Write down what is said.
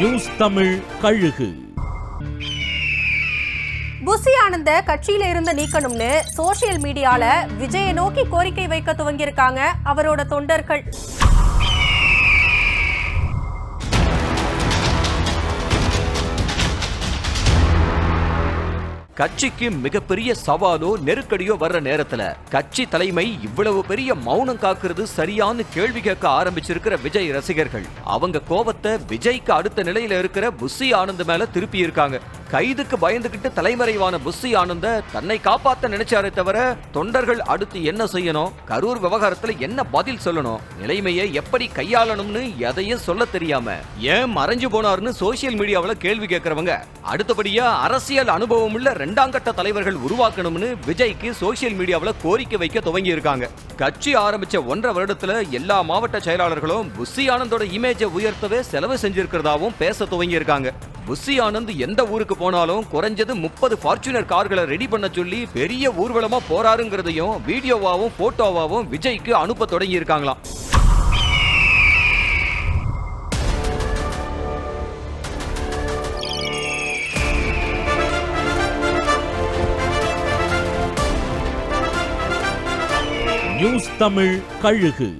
News Tamil கழுகு. புசி ஆனந்த கட்சியில இருந்து நீக்கணும்னு சோசியல் மீடியால விஜயை நோக்கி கோரிக்கை வைக்க துவங்கியிருக்காங்க அவரோட தொண்டர்கள். கட்சிக்கு மிகப்பெரிய சவாலோ நெருக்கடியோ வர்ற நேரத்துல கட்சி தலைமை இவ்வளவு பெரிய மௌனம் காக்குறது சரியான்னு கேள்வி கேட்க ஆரம்பிச்சிருக்கிற விஜய் ரசிகர்கள் அவங்க கோபத்தை விஜய்க்கு அடுத்த நிலையில இருக்கிற புசி ஆனந்த் மேல திருப்பி இருக்காங்க. கைதுக்கு பயந்துகிட்டு தலைமறைவான புசி ஆனந்த தன்னை காப்பாத்த நினைச்சாரே தவிர தொண்டர்கள் அடுத்து என்ன செய்யணும், கரூர் விவகாரத்துல என்ன பதில் சொல்லணும், நிலைமையை எப்படி கையாளணும்னு எதையும் சொல்ல தெரியாம ஏன் மறைஞ்சு போனார்னு சோசியல் மீடியாவில கேள்வி கேட்கறவங்க அடுத்தபடியா அரசியல் அனுபவம் உள்ள இரண்டாம் கட்ட தலைவர்கள் உருவாக்கணும்னு விஜய்க்கு சோசியல் மீடியாவில கோரிக்கை வைக்க துவங்கி இருக்காங்க. கட்சி ஆரம்பிச்ச 1.5 வருடத்துல எல்லா மாவட்ட செயலாளர்களும் புசி ஆனந்தோட இமேஜை உயர்த்தவே செலவு செஞ்சிருக்கிறதாவும் பேச துவங்கி இருக்காங்க. புசி ஆனந்த் எந்த ஊருக்கு போனாலும் குறைஞ்சது 30 ஃபார்ச்சுனர் கார்களை ரெடி பண்ண சொல்லி பெரிய ஊர்வலமா போறாருங்கிறதையும் வீடியோவாவும் போட்டோவாவும் விஜய்க்கு அனுப்ப தொடங்கி இருக்காங்களாம். நியூஸ் தமிழ் கழுகு.